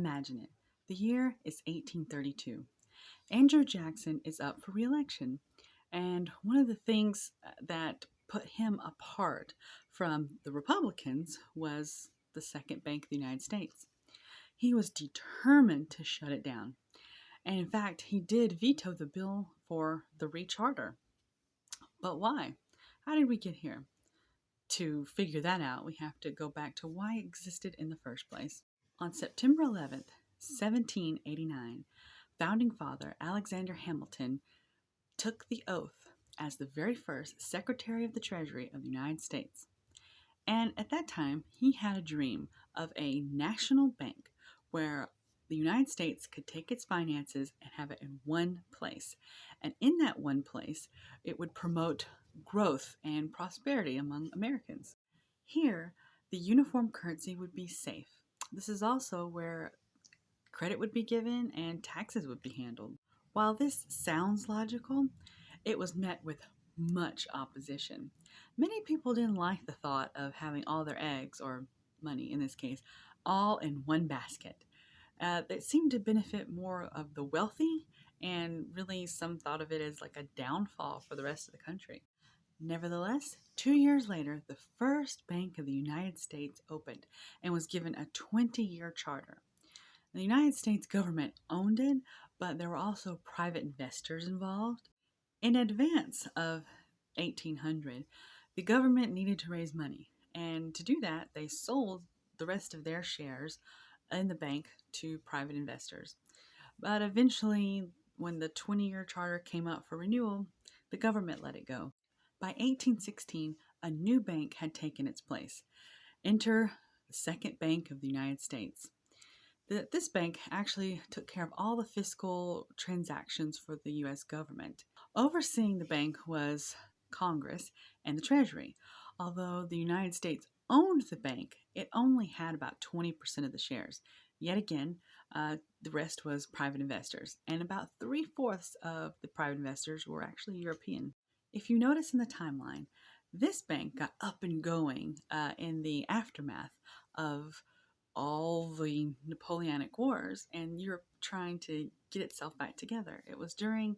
Imagine it. The year is 1832. Andrew Jackson is up for re-election, and one of the things that put him apart from the Republicans was the Second Bank of the United States. He was determined to shut it down. And in fact, he did veto the bill for the recharter. But why? How did we get here? To figure that out, we have to go back to why it existed in the first place. On September 11th, 1789, founding father Alexander Hamilton took the oath as the very first Secretary of the Treasury of the United States. And at that time, he had a dream of a national bank where the United States could take its finances and have it in one place. And in that one place, it would promote growth and prosperity among Americans. Here, the uniform currency would be safe. This is also where credit would be given and taxes would be handled. While this sounds logical, it was met with much opposition. Many people didn't like the thought of having all their eggs, or money in this case, all in one basket. That seemed to benefit more of the wealthy, and really some thought of it as like a downfall for the rest of the country. Nevertheless, 2 years later, the first Bank of the United States opened and was given a 20-year charter. The United States government owned it, but there were also private investors involved. In advance of 1800, the government needed to raise money, and to do that, they sold the rest of their shares in the bank to private investors. But eventually, when the 20-year charter came up for renewal, the government let it go. By 1816, a new bank had taken its place. Enter the Second Bank of the United States. This bank actually took care of all the fiscal transactions for the U.S. government. Overseeing the bank was Congress and the Treasury. Although the United States owned the bank, it only had about 20% of the shares. Yet again, the rest was private investors, and about 3/4 of the private investors were actually European. If you notice in the timeline, this bank got up and going in the aftermath of all the Napoleonic Wars and Europe trying to get itself back together. It was during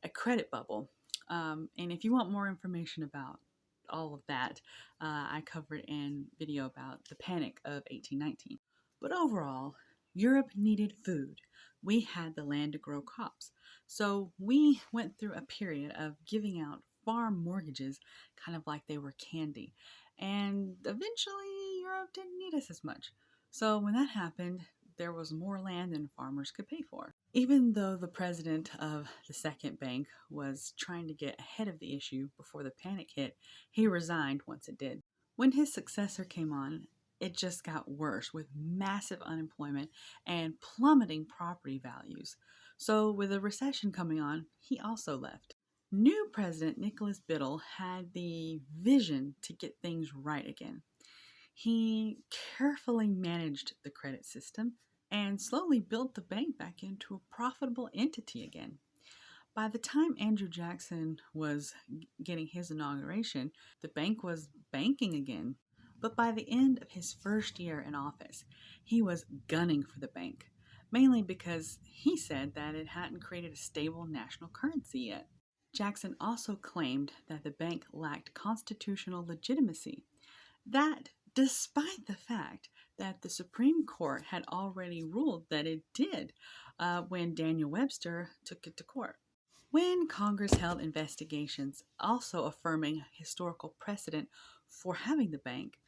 a credit bubble. And if you want more information about all of that, I covered in video about the Panic of 1819. But overall, Europe needed food. We had the land to grow crops. So we went through a period of giving out farm mortgages kind of like they were candy. And eventually, Europe didn't need us as much. So when that happened, there was more land than farmers could pay for. Even though the president of the second bank was trying to get ahead of the issue before the panic hit, he resigned once it did. When his successor came on, it just got worse with massive unemployment and plummeting property values. So with a recession coming on, he also left. New President Nicholas Biddle had the vision to get things right again. He carefully managed the credit system and slowly built the bank back into a profitable entity again. By the time Andrew Jackson was getting his inauguration, the bank was banking again. But by the end of his first year in office, he was gunning for the bank, mainly because he said that it hadn't created a stable national currency yet. Jackson also claimed that the bank lacked constitutional legitimacy. That despite the fact that the Supreme Court had already ruled that it did when Daniel Webster took it to court. When Congress held investigations also affirming historical precedent for having the bank,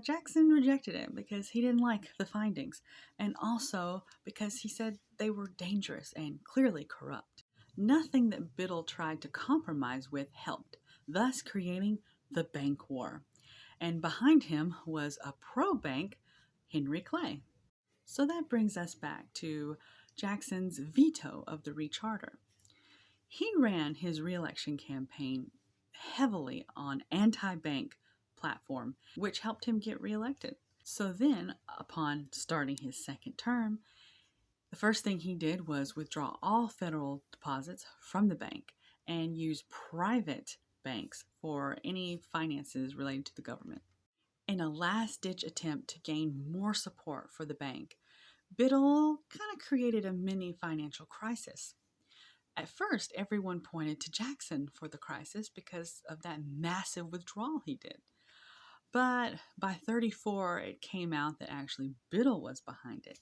Jackson rejected it because he didn't like the findings, and also because he said they were dangerous and clearly corrupt. Nothing that Biddle tried to compromise with helped, thus creating the bank war. And behind him was a pro-bank, Henry Clay. So that brings us back to Jackson's veto of the recharter. He ran his re-election campaign heavily on anti-bank platform, which helped him get reelected. So then, upon starting his second term, the first thing he did was withdraw all federal deposits from the bank and use private banks for any finances related to the government. In a last-ditch attempt to gain more support for the bank, Biddle kind of created a mini financial crisis. At first, everyone pointed to Jackson for the crisis because of that massive withdrawal he did. But by 34, it came out that actually Biddle was behind it.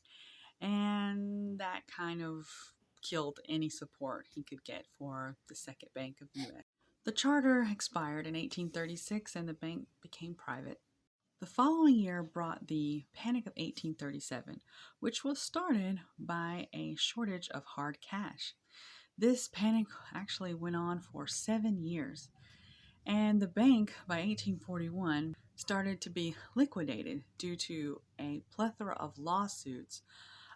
And that kind of killed any support he could get for the Second Bank of the U.S. The charter expired in 1836 and the bank became private. The following year brought the Panic of 1837, which was started by a shortage of hard cash. This panic actually went on for 7 years, and the bank by 1841 started to be liquidated due to a plethora of lawsuits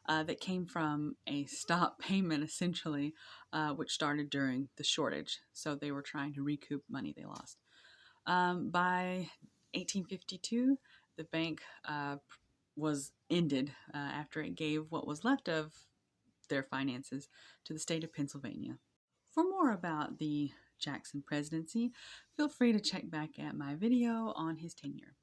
that came from a stop payment, essentially, which started during the shortage. So they were trying to recoup money they lost. By 1852, the bank was ended after it gave what was left of their finances to the state of Pennsylvania. For more about the Jackson presidency, feel free to check back at my video on his tenure.